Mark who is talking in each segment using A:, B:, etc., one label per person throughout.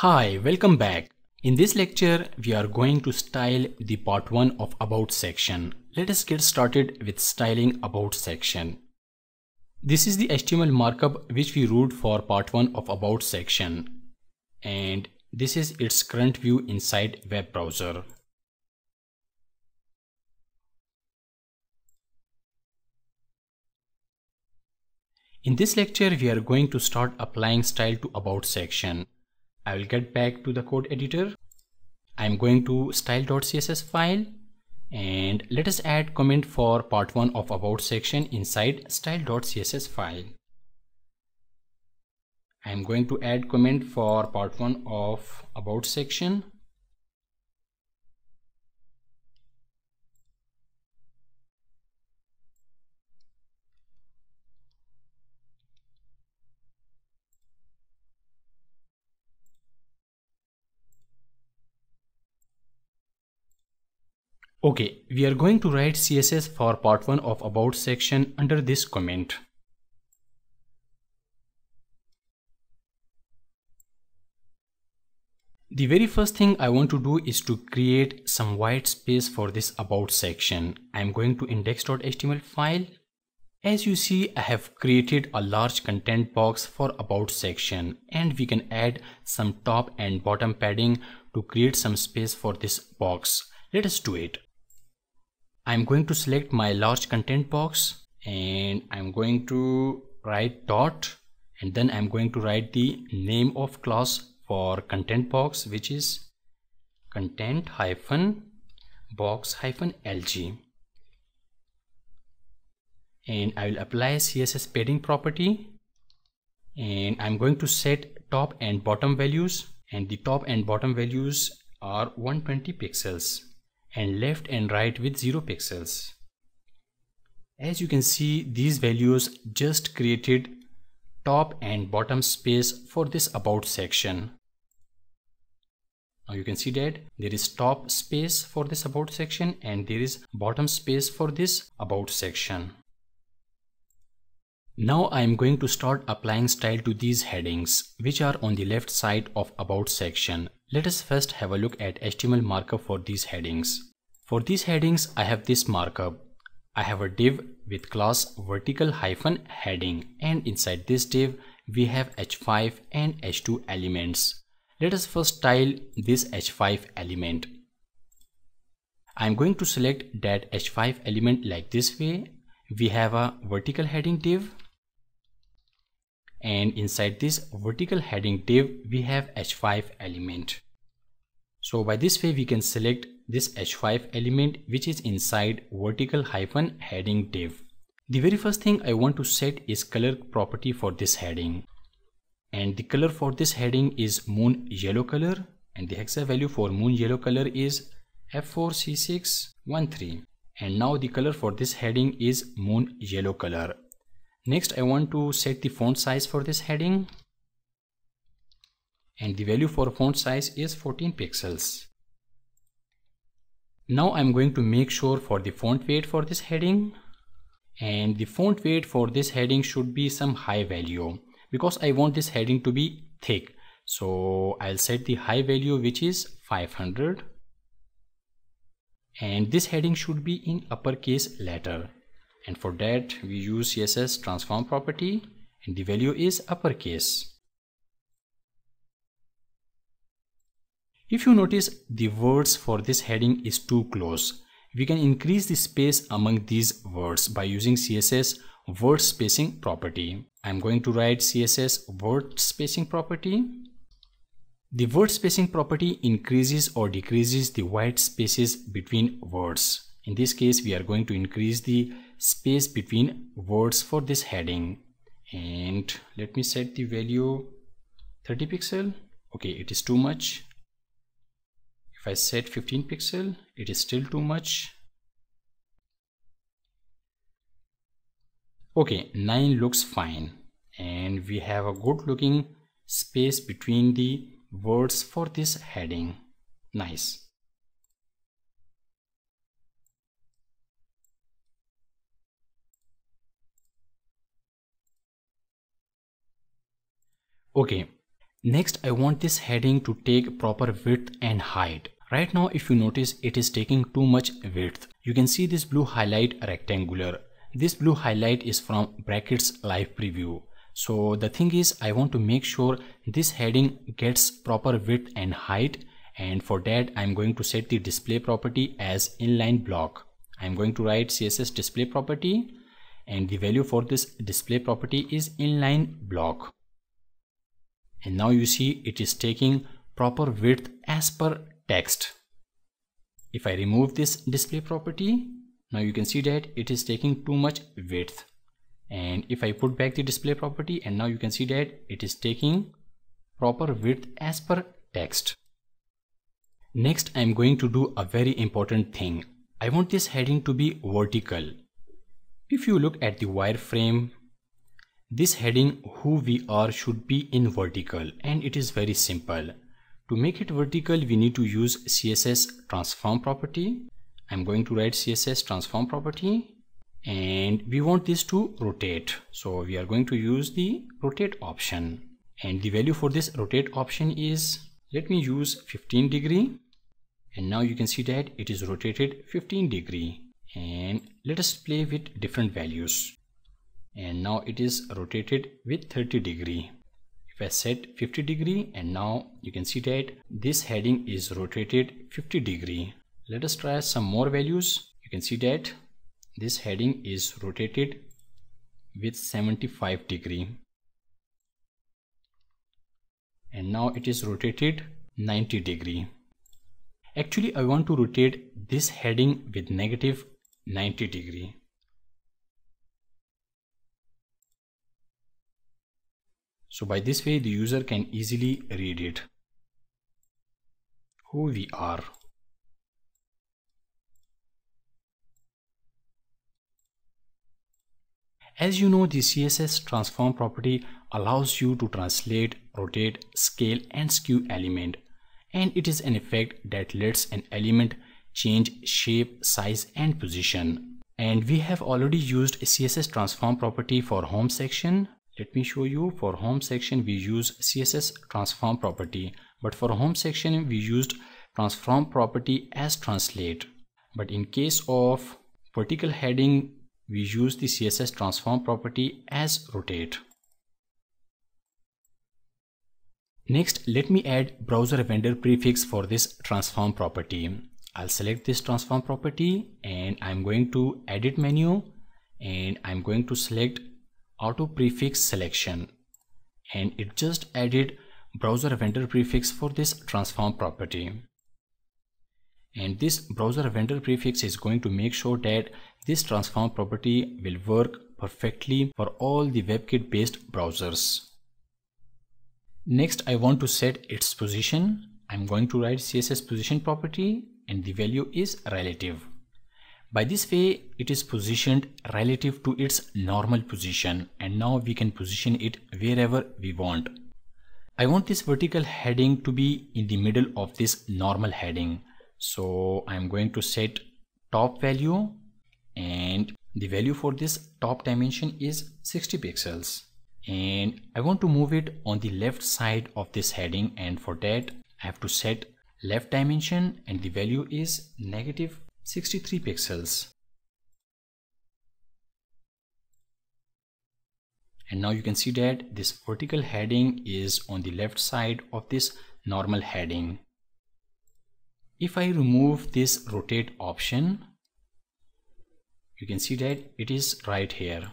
A: Hi, welcome back. In this lecture, we are going to style the part 1 of About section. Let us get started with styling About section. This is the HTML markup which we wrote for part 1 of About section. And this is its current view inside web browser. In this lecture, we are going to start applying style to About section. I will get back to the code editor. I'm going to style.css file and let us add comment for part 1 of About section inside style.css file. I'm going to add comment for part 1 of About section. Okay, we are going to write CSS for part 1 of About section under this comment. The very first thing I want to do is to create some white space for this About section. I'm going to index.html file. As you see, I have created a large content box for About section, and we can add some top and bottom padding to create some space for this box. Let us do it. I'm going to select my large content box and I'm going to write dot, and then I'm going to write the name of class for content box, which is content hyphen box hyphen lg, and I will apply CSS padding property, and I'm going to set top and bottom values, and the top and bottom values are 120 pixels and left and right with 0 pixels. As you can see, these values just created top and bottom space for this About section. Now you can see that there is top space for this About section and there is bottom space for this About section. Now I am going to start applying style to these headings, which are on the left side of About section. Let us first have a look at HTML markup for these headings. For these headings, I have this markup. I have a div with class vertical hyphen heading, and inside this div we have h5 and h2 elements. Let us first style this h5 element. I am going to select that h5 element like this way. We have a vertical heading div, and inside this vertical heading div we have h5 element. So by this way we can select this h5 element which is inside vertical hyphen heading div. The very first thing I want to set is color property for this heading, and the color for this heading is moon yellow color, and the hexa value for moon yellow color is F4C613, and now the color for this heading is moon yellow color. Next I want to set the font size for this heading, and the value for font size is 14 pixels. Now I'm going to make sure for the font weight for this heading, and the font weight for this heading should be some high value because I want this heading to be thick. So I'll set the high value which is 500, and this heading should be in uppercase letter, and for that we use CSS transform property, and the value is uppercase. If you notice, the words for this heading is too close. We can increase the space among these words by using CSS word spacing property. I'm going to write CSS word spacing property. The word spacing property increases or decreases the white spaces between words. In this case, we are going to increase the space between words for this heading. And let me set the value 30 pixel. Okay, it is too much. If I set 15 pixel, it is still too much. Okay, 9 looks fine, and we have a good looking space between the words for this heading. Nice. Okay, Next, I want this heading to take proper width and height. Right now, if you notice, it is taking too much width. You can see this blue highlight rectangular. This blue highlight is from brackets live preview. So the thing is, I want to make sure this heading gets proper width and height, and for that I'm going to set the display property as inline block. I'm going to write CSS display property, and the value for this display property is inline block. And now you see it is taking proper width as per text. If I remove this display property, now you can see that it is taking too much width. And if I put back the display property, and now you can see that it is taking proper width as per text. Next, I'm going to do a very important thing. I want this heading to be vertical. If you look at the wireframe, this heading who we are should be in vertical, and it is very simple. To make it vertical, we need to use CSS transform property. I'm going to write CSS transform property, and we want this to rotate. So we are going to use the rotate option, and the value for this rotate option is, let me use 15 degree. And now you can see that it is rotated 15 degree, and let us play with different values. And now it is rotated with 30 degree. If I set 50 degree, and now you can see that this heading is rotated 50 degree. Let us try some more values. You can see that this heading is rotated with 75 degree. And now it is rotated 90 degree. Actually, I want to rotate this heading with negative 90 degree. So by this way, the user can easily read it. Who we are. As you know, the CSS transform property allows you to translate, rotate, scale and skew element. And it is an effect that lets an element change shape, size and position. And we have already used a CSS transform property for home section. Let me show you. For home section we use CSS transform property, but for home section we used transform property as translate. But in case of vertical heading we use the CSS transform property as rotate. Next, let me add browser vendor prefix for this transform property. I'll select this transform property, and I'm going to edit menu, and I'm going to select auto prefix selection, and it just added browser vendor prefix for this transform property. And this browser vendor prefix is going to make sure that this transform property will work perfectly for all the WebKit based browsers. Next, I want to set its position. I'm going to write CSS position property, and the value is relative. By this way, it is positioned relative to its normal position, and now we can position it wherever we want. I want this vertical heading to be in the middle of this normal heading. So I'm going to set top value, and the value for this top dimension is 60 pixels. And I want to move it on the left side of this heading, and for that I have to set left dimension, and the value is negative 63 pixels. And now you can see that this vertical heading is on the left side of this normal heading. If I remove this rotate option, you can see that it is right here.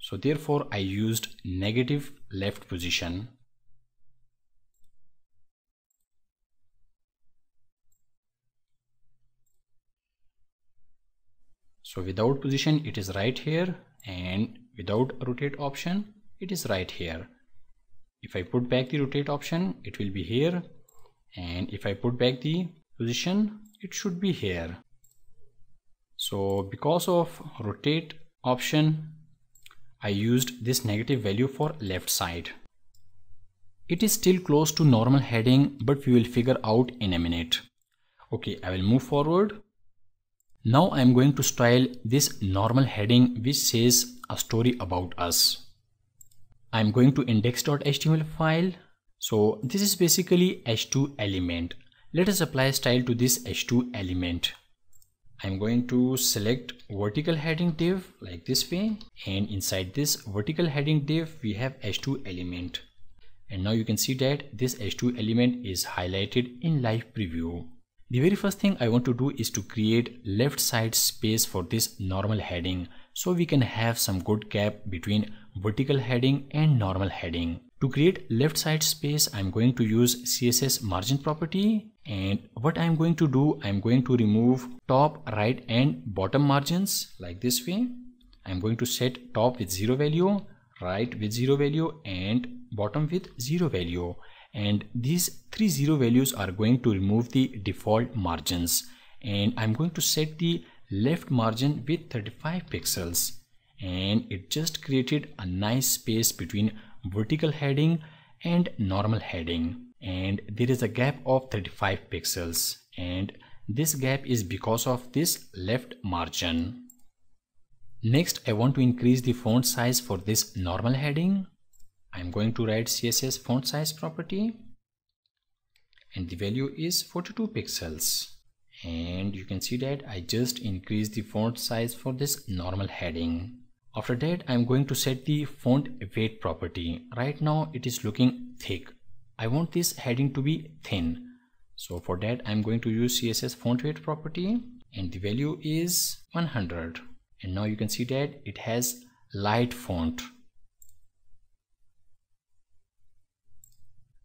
A: So therefore I used negative left position. So without position it is right here, and without rotate option it is right here. If I put back the rotate option it will be here, and if I put back the position it should be here. So because of rotate option I used this negative value for left side. It is still close to normal heading, but we will figure out in a minute. Okay, I will move forward. Now I am going to style this normal heading which says a story about us. I'm going to index.html file. So this is basically h2 element. Let us apply style to this h2 element. I'm going to select vertical heading div like this way, and inside this vertical heading div we have h2 element. And now you can see that this h2 element is highlighted in live preview. The very first thing I want to do is to create left side space for this normal heading, so we can have some good gap between vertical heading and normal heading. To create left side space, I'm going to use CSS margin property, and what I'm going to do, I'm going to remove top, right and bottom margins like this way. I'm going to set top with 0 value, right with 0 value and bottom with 0 value. And these 3 0 values are going to remove the default margins, and I'm going to set the left margin with 35 pixels, and it just created a nice space between vertical heading and normal heading, and there is a gap of 35 pixels, and this gap is because of this left margin. Next, I want to increase the font size for this normal heading. I'm going to write CSS font size property, and the value is 42 pixels. And you can see that I just increased the font size for this normal heading. After that, I'm going to set the font weight property. Right now it is looking thick. I want this heading to be thin. So for that, I'm going to use CSS font weight property, and the value is 100. And now you can see that it has light font.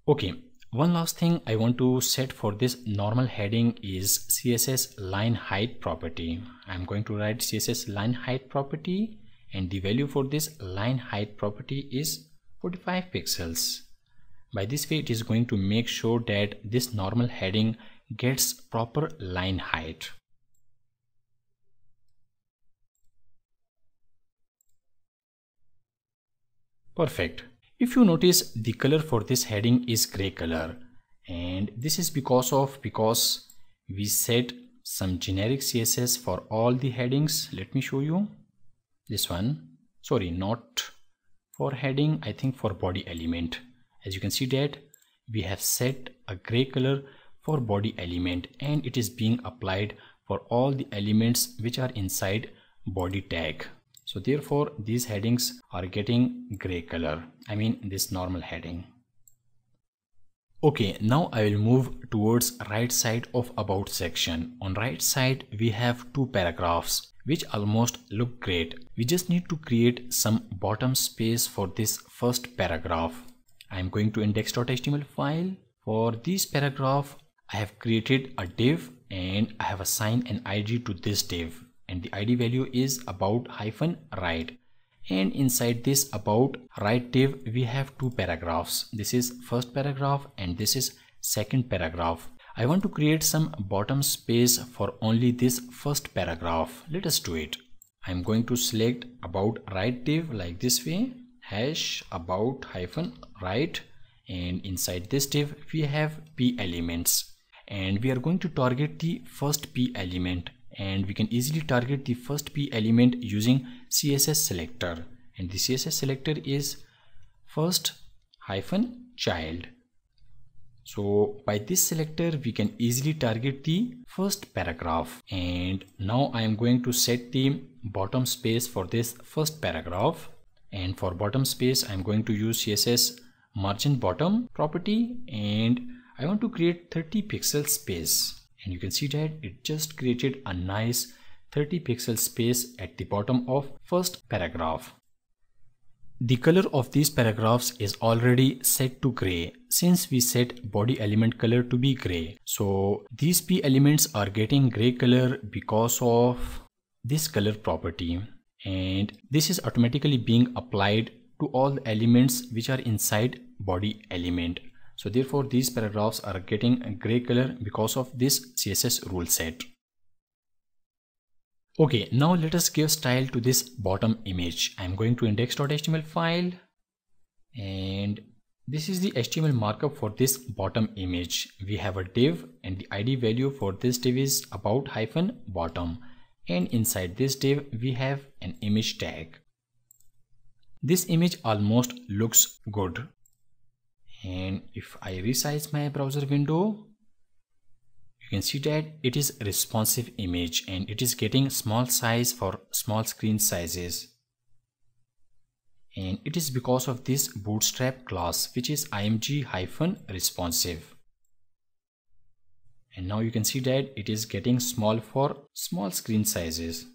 A: Okay, one last thing I want to set for this normal heading is CSS line height property. I'm going to write CSS line height property, and the value for this line height property is 45 pixels. By this way, it is going to make sure that this normal heading gets proper line height. Perfect. If you notice, the color for this heading is gray color, and this is because we set some generic CSS for all the headings. Let me show you this one. Sorry, not for heading, I think for body element. As you can see that we have set a gray color for body element, and it is being applied for all the elements which are inside body tag. So therefore these headings are getting gray color, I mean this normal heading. Okay, now I will move towards right side of about section. On right side we have two paragraphs which almost look great. We just need to create some bottom space for this first paragraph. I am going to index.html file. For this paragraph I have created a div, and I have assigned an ID to this div, and the ID value is about-right. And inside this about right div we have two paragraphs. This is first paragraph and this is second paragraph. I want to create some bottom space for only this first paragraph. Let us do it. I'm going to select about right div like this way, hash about-right, and inside this div we have p elements, and we are going to target the first p element, and we can easily target the first p element using CSS selector, and the CSS selector is first-child. So by this selector we can easily target the first paragraph. And now I am going to set the bottom space for this first paragraph, and for bottom space I am going to use CSS margin bottom property, and I want to create 30 pixel space. And you can see that it just created a nice 30 pixel space at the bottom of first paragraph. The color of these paragraphs is already set to gray since we set body element color to be gray. So these p elements are getting gray color because of this color property, and this is automatically being applied to all the elements which are inside body element. So therefore these paragraphs are getting a gray color because of this CSS rule set. Okay, now let us give style to this bottom image. I'm going to index.html file, and this is the HTML markup for this bottom image. We have a div, and the ID value for this div is about-bottom, and inside this div we have an image tag. This image almost looks good. And if I resize my browser window, you can see that it is a responsive image and it is getting small size for small screen sizes. And it is because of this bootstrap class, which is img-responsive. And now you can see that it is getting small for small screen sizes.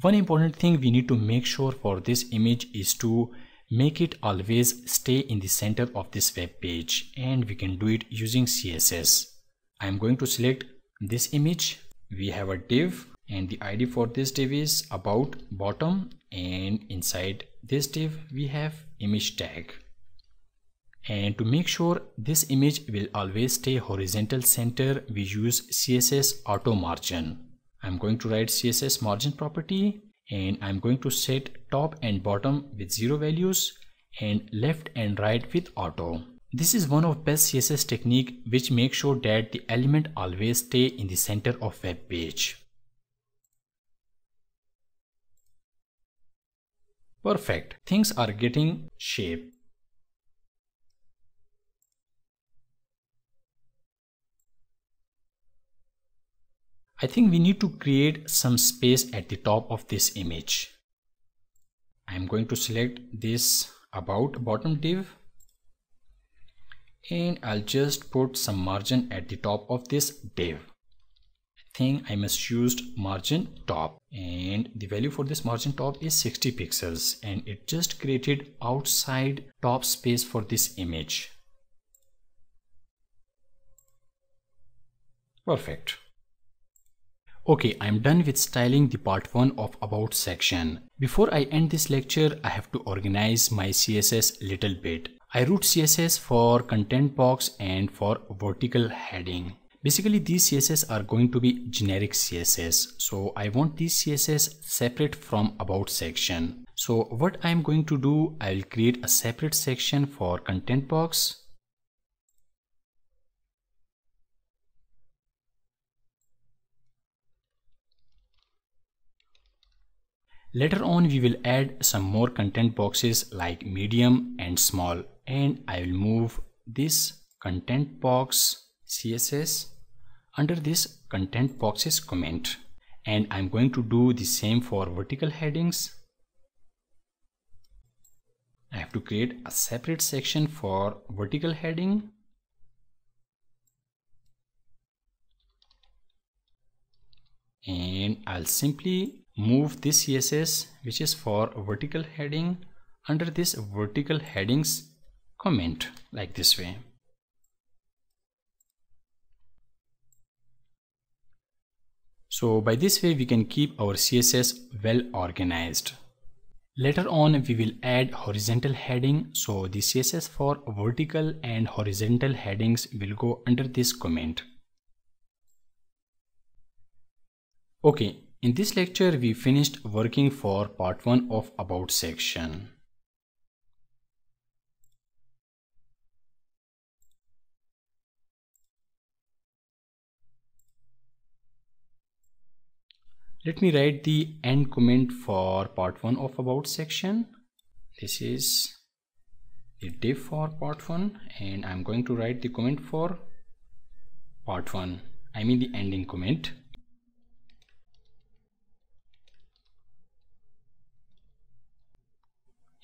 A: One important thing we need to make sure for this image is to make it always stay in the center of this web page, and we can do it using CSS. I'm going to select this image. We have a div and the ID for this div is about bottom, and inside this div we have image tag. And to make sure this image will always stay horizontal center, we use CSS auto margin. I'm going to write CSS margin property, and I'm going to set top and bottom with 0 values and left and right with auto. This is one of best CSS technique which makes sure that the element always stay in the center of web page. Perfect. Things are getting shape. I think we need to create some space at the top of this image. I'm going to select this about bottom div, and I'll just put some margin at the top of this div. I think I must use margin top, and the value for this margin top is 60 pixels, and it just created outside top space for this image. Perfect. Okay, I'm done with styling the part 1 of about section. Before I end this lecture, I have to organize my CSS little bit. I wrote CSS for content box and for vertical heading. Basically, these CSS are going to be generic CSS. So I want these CSS separate from about section. So what I'm going to do, I'll create a separate section for content box. Later on, we will add some more content boxes like medium and small, and I will move this content box CSS under this content boxes comment, and I'm going to do the same for vertical headings. I have to create a separate section for vertical heading. And I'll simply move this CSS which is for vertical heading under this vertical headings comment like this way. So by this way we can keep our CSS well organized. Later on we will add horizontal heading, so the CSS for vertical and horizontal headings will go under this comment. Okay. In this lecture, we finished working for part 1 of about section. Let me write the end comment for part 1 of about section. This is the div for part 1, and I'm going to write the comment for part 1. I mean the ending comment.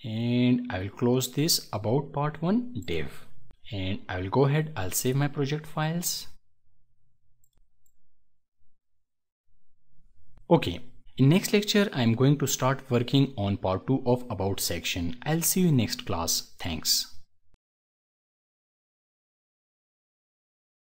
A: And I will close this about part 1 div, and I will go ahead, I'll save my project files. Okay, in next lecture I'm going to start working on part 2 of about section. I'll see you in next class. Thanks.